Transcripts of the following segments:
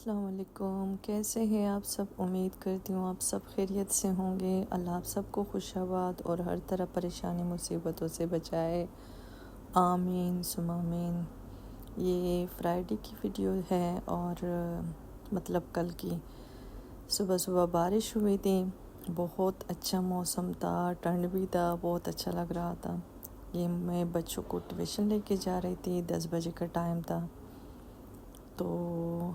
अस्सलाम वालेकुम। कैसे हैं आप सब? उम्मीद करती हूँ आप सब खैरियत से होंगे। अल्लाह आप सबको खुशाबाद और हर तरह परेशानी मुसीबतों से बचाए, आमीन सुम आमीन। ये फ्राइडे की वीडियो है और मतलब कल की सुबह सुबह बारिश हुई थी। बहुत अच्छा मौसम था, ठंड भी था, बहुत अच्छा लग रहा था। ये मैं बच्चों को ट्यूशन लेके जा रही थी, 10 बजे का टाइम था, तो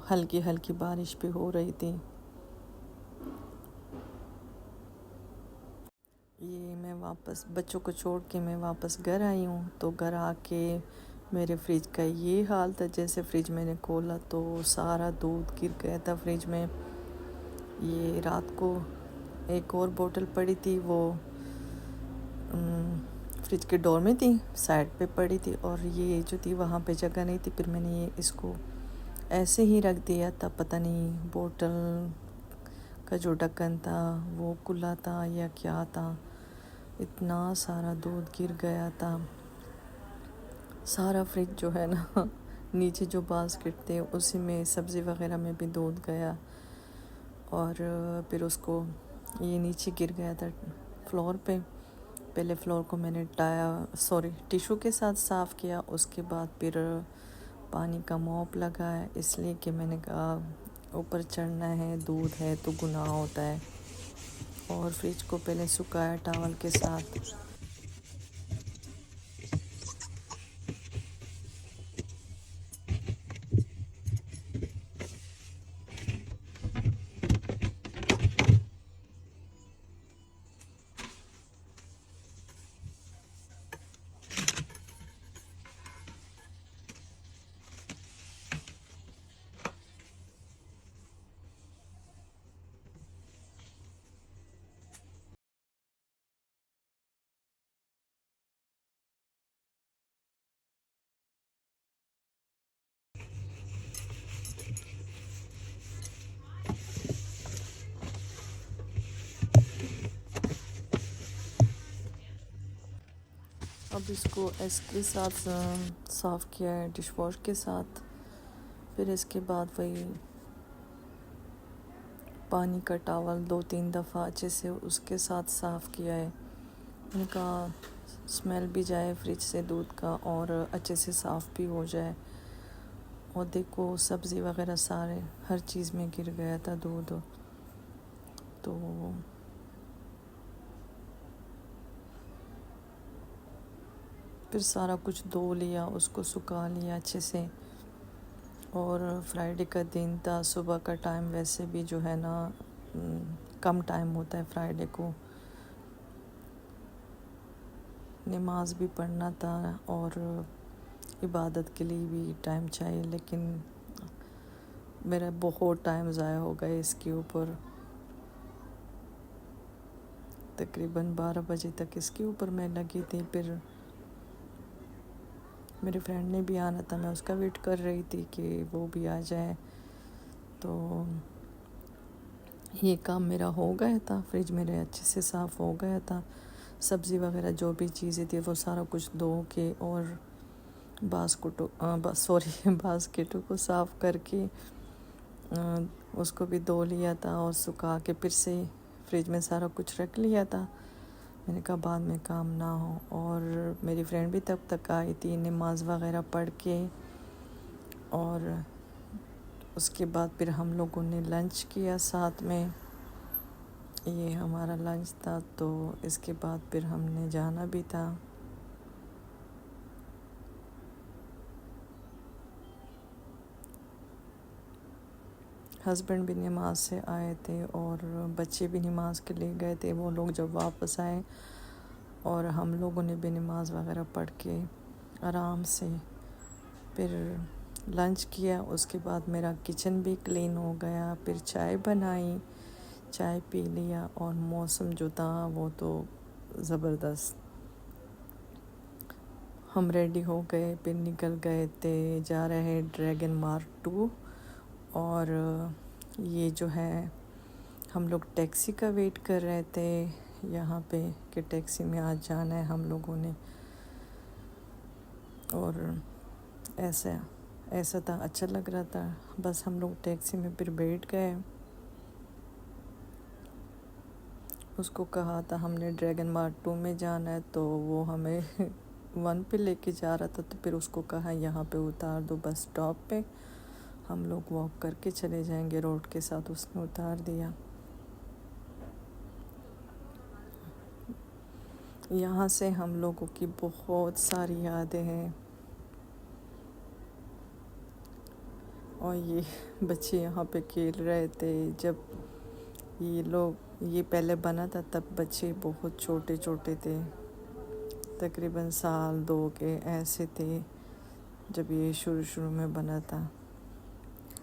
हल्की हल्की बारिश भी हो रही थी। ये मैं वापस बच्चों को छोड़ के मैं वापस घर आई हूँ, तो घर आके मेरे फ्रिज का ये हाल था। जैसे फ्रिज मैंने खोला तो सारा दूध गिर गया था फ्रिज में। ये रात को एक और बोतल पड़ी थी, वो फ्रिज के डोर में थी, साइड पे पड़ी थी, और ये जो थी वहाँ पे जगह नहीं थी। फिर मैंने ये इसको ऐसे ही रख दिया था। पता नहीं बोतल का जो ढक्कन था वो खुला था या क्या था, इतना सारा दूध गिर गया था। सारा फ्रिज जो है ना नीचे जो बास्केट थे उसी में सब्ज़ी वगैरह में भी दूध गया, और फिर उसको ये नीचे गिर गया था फ्लोर पे। पहले फ्लोर को मैंने टिशू के साथ साफ़ किया, उसके बाद फिर पानी का मॉप लगाया, इसलिए कि मैंने कहा ऊपर चढ़ना है, दूध है तो गुनाह होता है। और फ्रिज को पहले सुखाया टॉवल के साथ। अब इसको इसके साथ साफ़ किया है, डिश वॉश के साथ। फिर इसके बाद वही पानी का टॉवल 2-3 दफ़ा अच्छे से उसके साथ साफ़ किया है। उनका स्मेल भी जाए फ्रिज से दूध का, और अच्छे से साफ़ भी हो जाए। और देखो सब्ज़ी वगैरह सारे हर चीज़ में गिर गया था दूध। तो फिर सारा कुछ धो लिया, उसको सुखा लिया अच्छे से। और फ्राइडे का दिन था, सुबह का टाइम वैसे भी जो है ना कम टाइम होता है फ्राइडे को। नमाज भी पढ़ना था और इबादत के लिए भी टाइम चाहिए, लेकिन मेरा बहुत टाइम ज़ाया हो गया इसके ऊपर। तकरीबन 12 बजे तक इसके ऊपर मैं लगी थी। फिर मेरे फ्रेंड ने भी आना था, मैं उसका वेट कर रही थी कि वो भी आ जाए। तो ये काम मेरा हो गया था, फ्रिज मेरे अच्छे से साफ़ हो गया था। सब्ज़ी वगैरह जो भी चीज़ें थी वो सारा कुछ धो के और बास्केटों को साफ़ करके उसको भी धो लिया था, और सुखा के फिर से फ्रिज में सारा कुछ रख लिया था। मैंने कहा बाद में काम ना हो। और मेरी फ्रेंड भी तब तक आई थी, नमाज वगैरह पढ़ के, और उसके बाद फिर हम लोगों ने लंच किया साथ में। ये हमारा लंच था, तो इसके बाद फिर हमने जाना भी था। हस्बैंड भी नमाज से आए थे और बच्चे भी नमाज के लिए गए थे। वो लोग जब वापस आए और हम लोगों ने भी नमाज वगैरह पढ़ के आराम से फिर लंच किया। उसके बाद मेरा किचन भी क्लीन हो गया। फिर चाय बनाई, चाय पी लिया, और मौसम जो था वो तो ज़बरदस्त। हम रेडी हो गए, फिर निकल गए थे, जा रहे हैं ड्रैगन मार्ट 2। और ये जो है हम लोग टैक्सी का वेट कर रहे थे यहाँ पे कि टैक्सी में आज जाना है हम लोगों ने। और ऐसा था, अच्छा लग रहा था। बस हम लोग टैक्सी में फिर बैठ गए। उसको कहा था हमने ड्रैगन मार्ट 2 में जाना है, तो वो हमें 1 पे लेके जा रहा था। तो फिर उसको कहा यहाँ पे उतार दो बस स्टॉप पे, हम लोग वॉक करके चले जाएंगे रोड के साथ। उसने उतार दिया। यहाँ से हम लोगों की बहुत सारी यादें हैं। और ये बच्चे यहाँ पे खेल रहे थे। जब ये पहले बना था तब बच्चे बहुत छोटे छोटे थे, तकरीबन 1-2 के ऐसे थे जब ये शुरू शुरू में बना था।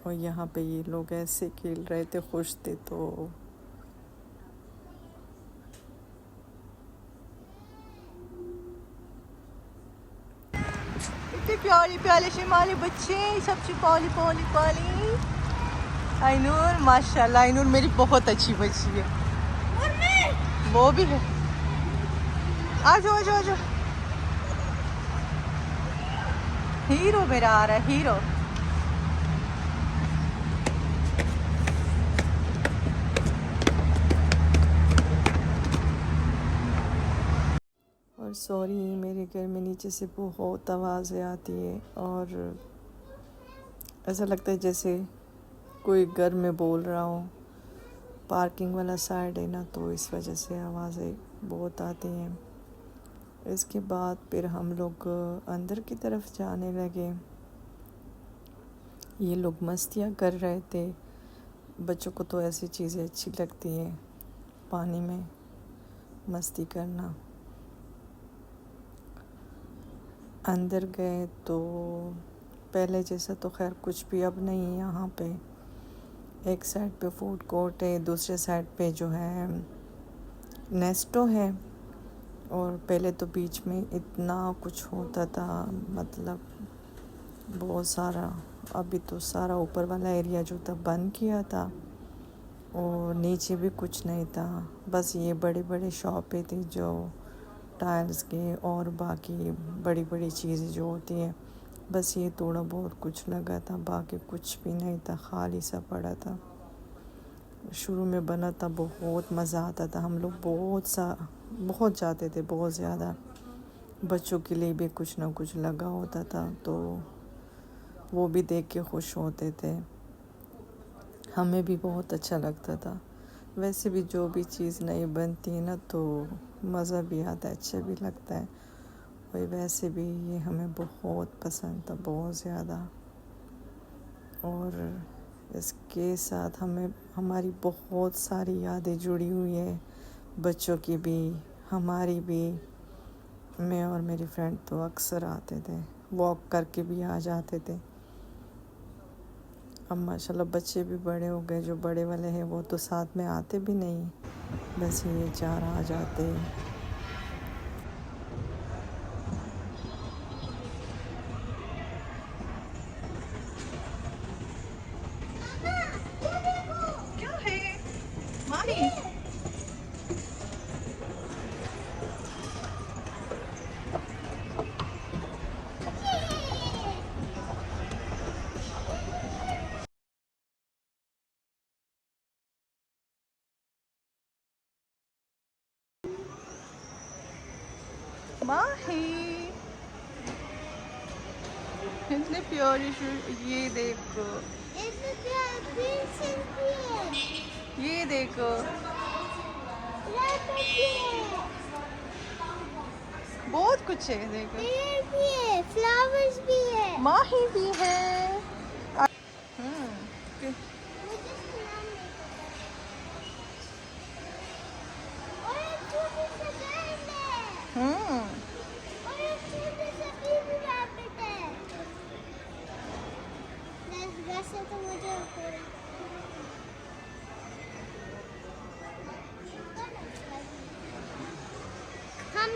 और यहाँ पे ये लोग ऐसे खेल रहे थे, खुश थे। तो इतने प्यारे प्यारे शिमाली बच्चे, सबसे पॉली पॉली पॉली। आइनूर माशाल्लाह, आइनूर मेरी बहुत अच्छी बच्ची है। और मैं वो भी है। आ जाओ आ जाओ आ जाओ। हीरो मेरा आ रहा है, हीरो। और सॉरी, मेरे घर में नीचे से बहुत आवाज़ें आती है और ऐसा लगता है जैसे कोई घर में बोल रहा हो। पार्किंग वाला साइड है ना, तो इस वजह से आवाज़ें बहुत आती हैं। इसके बाद फिर हम लोग अंदर की तरफ जाने लगे। ये लोग मस्तियाँ कर रहे थे। बच्चों को तो ऐसी चीज़ें अच्छी लगती हैं, पानी में मस्ती करना। अंदर गए तो पहले जैसा तो खैर कुछ भी अब नहीं है। यहाँ पे एक साइड पे फूड कोर्ट है, दूसरे साइड पे जो है नेस्टो है। और पहले तो बीच में इतना कुछ होता था, मतलब बहुत सारा। अभी तो सारा ऊपर वाला एरिया जो था बंद किया था और नीचे भी कुछ नहीं था। बस ये बड़ी बड़ी शॉपें थी जो टाइल्स के और बाकी बड़ी बड़ी चीज़ें जो होती हैं, बस ये थोड़ा बहुत कुछ लगा था, बाकी कुछ भी नहीं था, खाली सा पड़ा था। शुरू में बना था, बहुत मज़ा आता था। हम लोग बहुत जाते थे, बहुत ज़्यादा। बच्चों के लिए भी कुछ ना कुछ लगा होता था, तो वो भी देख के खुश होते थे। हमें भी बहुत अच्छा लगता था। वैसे भी जो भी चीज़ नई बनती है ना, तो मज़ा भी आता है, अच्छा भी लगता है। और वैसे भी ये हमें बहुत पसंद था, बहुत ज़्यादा। और इसके साथ हमारी बहुत सारी यादें जुड़ी हुई है, बच्चों की भी, हमारी भी। मैं और मेरी फ्रेंड तो अक्सर आते थे, वॉक करके भी आ जाते थे। अब माशाल्लाह बच्चे भी बड़े हो गए। जो बड़े वाले हैं वो तो साथ में आते भी नहीं, बस ये 4 आ जाते। क्या है माही? माही इतने प्यारे ये देखो, ये देखो, बहुत कुछ है। देखो, पेड़ भी है, फ्लावर्स भी है, माही भी है। मुझे नाम नहीं पता। और एक छोटी सी गर्ल है। और एक छोटी सी बेबी रैबिट है। वैसे तो मुझे हम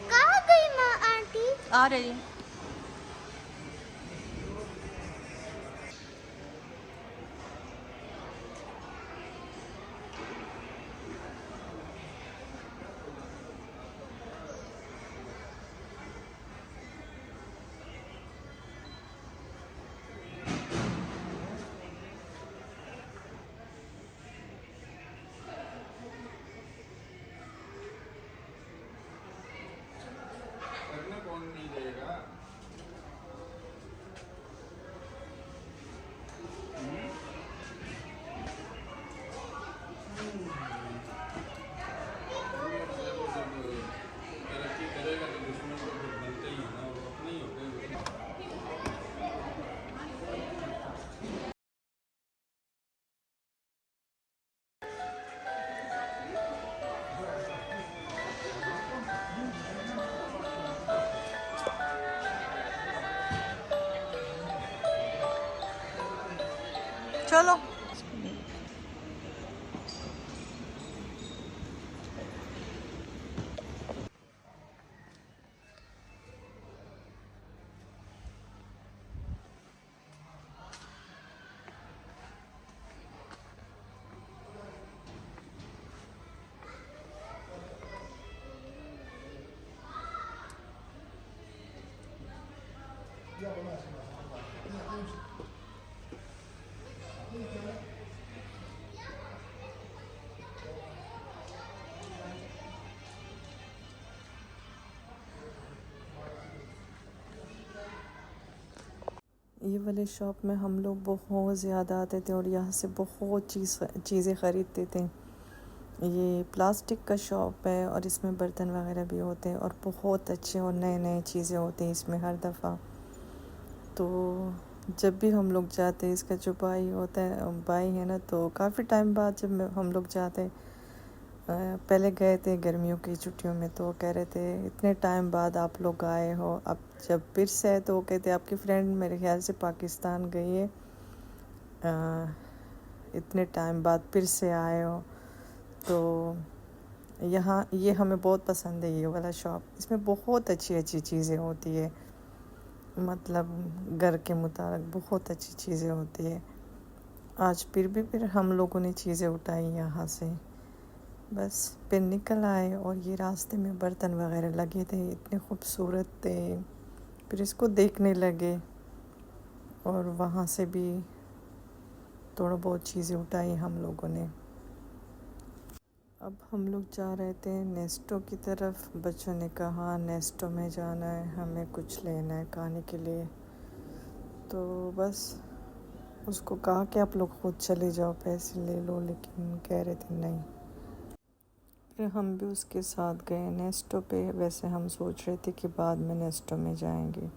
कहाँ गई माँ आंटी? आ रही। चलो। ये वाले शॉप में हम लोग बहुत ज़्यादा आते थे और यहाँ से बहुत चीज़ें ख़रीदते थे। ये प्लास्टिक का शॉप है और इसमें बर्तन वगैरह भी होते हैं और बहुत अच्छे और नए नए चीज़ें होती हैं इसमें हर दफ़ा। तो जब भी हम लोग जाते हैं, इसका जो भाई होता है, भाई है ना, तो काफ़ी टाइम बाद जब हम लोग जाते, पहले गए थे गर्मियों की छुट्टियों में, तो वो कह रहे थे इतने टाइम बाद आप लोग आए हो, अब जब फिर से है, तो वो कहते आपकी फ्रेंड मेरे ख्याल से पाकिस्तान गई है, इतने टाइम बाद फिर से आए हो। तो यहाँ ये हमें बहुत पसंद है, ये वाला शॉप। इसमें बहुत अच्छी अच्छी चीज़ें होती है, मतलब घर के मुताबिक बहुत अच्छी चीज़ें होती है। आज फिर हम लोगों ने चीज़ें उठाई यहाँ से, बस फिर निकल आए और ये रास्ते में बर्तन वगैरह लगे थे, इतने खूबसूरत थे, फिर इसको देखने लगे और वहाँ से भी थोड़ा बहुत चीज़ें उठाई हम लोगों ने। अब हम लोग जा रहे थे नेस्टो की तरफ। बच्चों ने कहा नेस्टो में जाना है, हमें कुछ लेना है खाने के लिए, तो बस उसको कहा कि आप लोग खुद चले जाओ, पैसे ले लो, लेकिन कह रहे थे नहीं। फिर हम भी उसके साथ गए नेस्टो पे। वैसे हम सोच रहे थे कि बाद में नेस्टो में जाएंगे।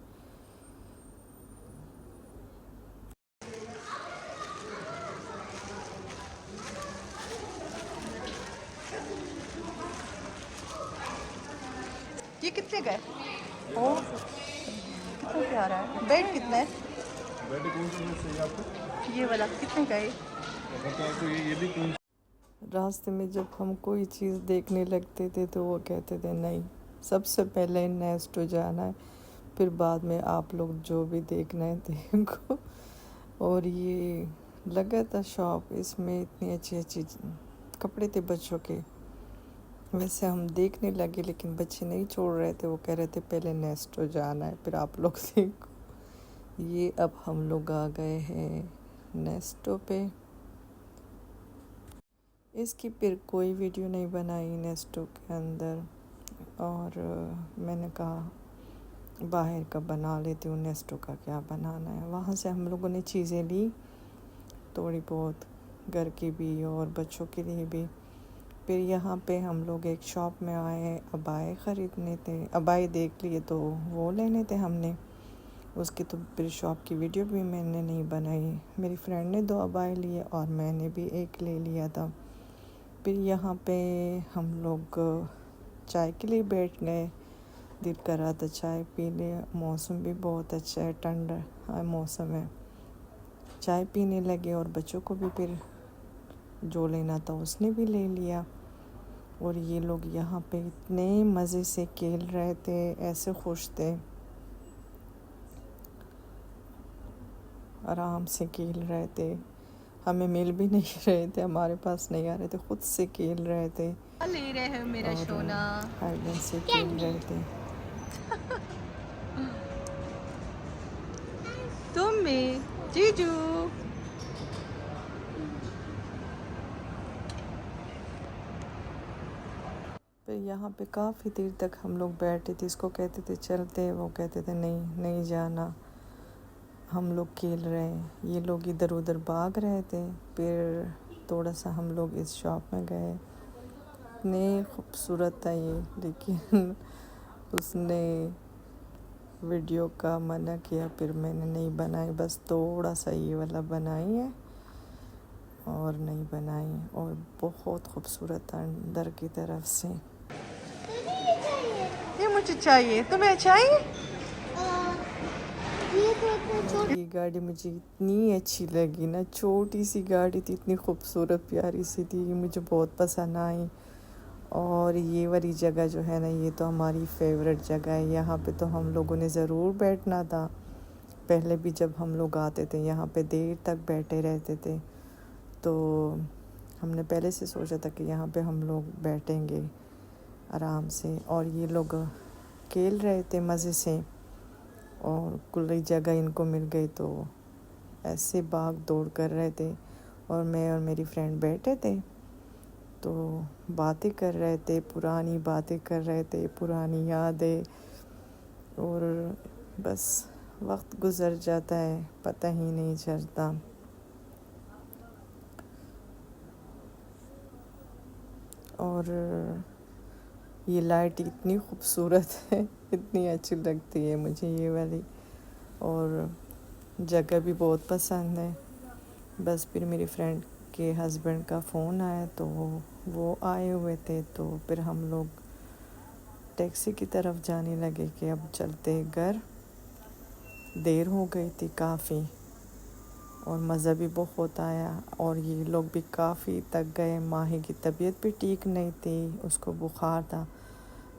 ये कितने का है? ओ कितना प्यारा है। बेड कितना है? बेड कौन सा बेड चाहिए आपको? ये वाला कितने का है? तो आपको ये भी कौन? रास्ते में जब हम कोई चीज़ देखने लगते थे तो वो कहते थे नहीं, सबसे पहले नेस्टो जाना है, फिर बाद में आप लोग जो भी देखना है देखो। और ये लगा था शॉप, इसमें इतनी अच्छी अच्छी कपड़े थे बच्चों के। वैसे हम देखने लगे लेकिन बच्चे नहीं छोड़ रहे थे, वो कह रहे थे पहले नेस्टो जाना है, फिर आप लोग देखो। ये अब हम लोग आ गए हैं नेस्टो पे। इसकी फिर कोई वीडियो नहीं बनाई नेस्टो के अंदर, और मैंने कहा बाहर का बना लेती हूँ, नेस्टो का क्या बनाना है। वहाँ से हम लोगों ने चीज़ें ली थोड़ी बहुत, घर की भी और बच्चों के लिए भी। फिर यहाँ पे हम लोग एक शॉप में आए, अबाए ख़रीदने थे। अबाए देख लिए तो वो लेने थे हमने। उसकी तो फिर शॉप की वीडियो भी मैंने नहीं बनाई। मेरी फ्रेंड ने 2 अबाए लिए और मैंने भी एक ले लिया था। फिर यहाँ पे हम लोग चाय के लिए बैठ गए। दिल कर रहा था चाय पी ले, मौसम भी बहुत अच्छा है, ठंडा मौसम है। चाय पीने लगे और बच्चों को भी फिर जो लेना था उसने भी ले लिया। और ये लोग यहाँ पे इतने मज़े से खेल रहे थे, ऐसे खुश थे, आराम से खेल रहे थे। हमें मिल भी नहीं रहे थे, हमारे पास नहीं आ रहे थे, खुद से खेल रहे थे। ले रहे हैं मेरा सोना, हाइड एंड सीक खेल रहे थे। तुम भी जीजू। फिर यहाँ पे काफ़ी देर तक हम लोग बैठे थे। इसको कहते थे चलते, वो कहते थे नहीं नहीं जाना, हम लोग खेल रहे हैं। ये लोग इधर उधर भाग रहे थे। फिर थोड़ा सा हम लोग इस शॉप में गए। इतने खूबसूरत था ये, लेकिन उसने वीडियो का मना किया, फिर मैंने नहीं बनाई, बस थोड़ा सा ये वाला बनाई है और नहीं बनाई। और बहुत खूबसूरत था अंदर की तरफ से। ये मुझे चाहिए, तुम्हें चाहिए? ये गाड़ी मुझे इतनी अच्छी लगी ना, छोटी सी गाड़ी थी, इतनी खूबसूरत प्यारी सी थी, मुझे बहुत पसंद आई। और ये वाली जगह जो है ना, ये तो हमारी फेवरेट जगह है। यहाँ पे तो हम लोगों ने ज़रूर बैठना था। पहले भी जब हम लोग आते थे यहाँ पे देर तक बैठे रहते थे, तो हमने पहले से सोचा था कि यहाँ पे हम लोग बैठेंगे आराम से। और ये लोग खेल रहे थे मज़े से, और खुली जगह इनको मिल गई तो ऐसे भाग दौड़ कर रहे थे। और मैं और मेरी फ्रेंड बैठे थे तो बातें कर रहे थे, पुरानी बातें कर रहे थे, पुरानी यादें। और बस वक्त गुज़र जाता है, पता ही नहीं चलता। और ये लाइट इतनी खूबसूरत है, इतनी अच्छी लगती है मुझे ये वाली। और जगह भी बहुत पसंद है। बस फिर मेरी फ्रेंड के हस्बैंड का फ़ोन आया तो वो आए हुए थे, तो फिर हम लोग टैक्सी की तरफ जाने लगे कि अब चलते घर। देर हो गई थी काफ़ी और मज़ा भी बहुत आया। और ये लोग भी काफ़ी थक गए। माही की तबीयत भी ठीक नहीं थी, उसको बुखार था,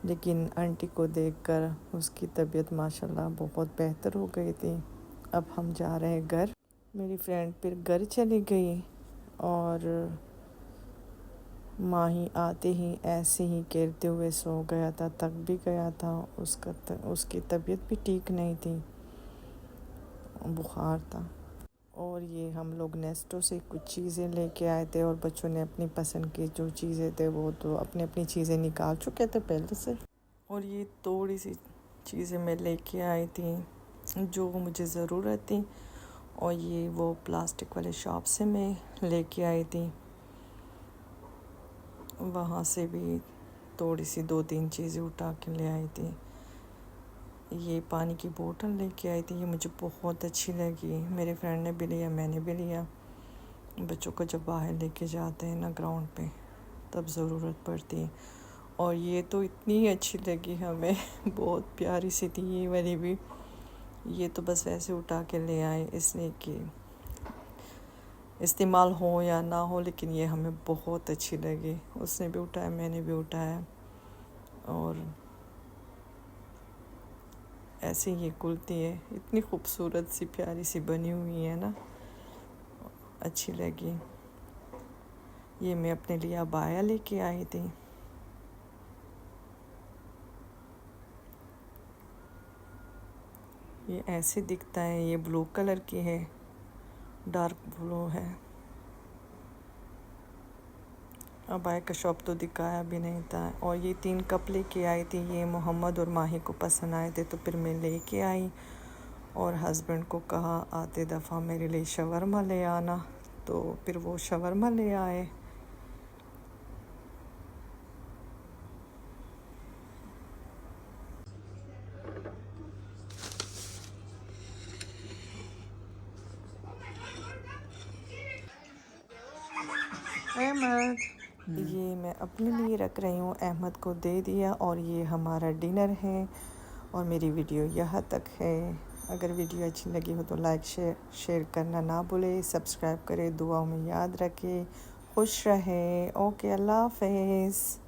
लेकिन आंटी को देखकर उसकी तबीयत माशाल्लाह बहुत बेहतर हो गई थी। अब हम जा रहे हैं घर। मेरी फ्रेंड फिर घर चली गई और माही आते ही ऐसे ही गिरते हुए सो गया था, थक भी गया था। उसकी तबीयत भी ठीक नहीं थी, बुखार था। और ये हम लोग नेस्टो से कुछ चीज़ें लेके आए थे, और बच्चों ने अपनी पसंद की जो चीज़ें थे वो तो अपनी अपनी चीज़ें निकाल चुके थे पहले से। और ये थोड़ी सी चीज़ें मैं लेके आई थी जो मुझे ज़रूरत थी, और ये वो प्लास्टिक वाले शॉप से मैं लेके आई थी। वहाँ से भी थोड़ी सी 2-3 चीज़ें उठा के ले आई थी। ये पानी की बोतल लेके आई थी, ये मुझे बहुत अच्छी लगी। मेरे फ्रेंड ने भी लिया, मैंने भी लिया। बच्चों को जब बाहर लेके जाते हैं ना ग्राउंड पे, तब ज़रूरत पड़ती है। और ये तो इतनी अच्छी लगी हमें बहुत प्यारी सी थी ये वाली भी। ये तो बस वैसे उठा के ले आए, इसलिए कि इस्तेमाल हो या ना हो, लेकिन ये हमें बहुत अच्छी लगी। उसने भी उठाया, मैंने भी उठाया। और ऐसे ये कुर्ती है, इतनी खूबसूरत सी प्यारी सी बनी हुई है ना, अच्छी लगी। ये मैं अपने लिए अबाया लेके आई थी। ये ऐसे दिखता है, ये ब्लू कलर की है, डार्क ब्लू है। अबाया का शॉप तो दिखाया भी नहीं था। और ये 3 कप लेके आई थी, ये मोहम्मद और माही को पसंद आए थे तो फिर मैं लेके आई। और हस्बैंड को कहा आते दफ़ा मेरे लिए शवरमा ले आना, तो फिर वो शवरमा ले आए। अहमद, ये मैं अपने लिए रख रही हूँ, अहमद को दे दिया। और ये हमारा डिनर है, और मेरी वीडियो यहाँ तक है। अगर वीडियो अच्छी लगी हो तो लाइक शेयर करना ना भूले, सब्सक्राइब करें, दुआओं में याद रखें, खुश रहें। ओके, अल्लाह हाफ़िज़।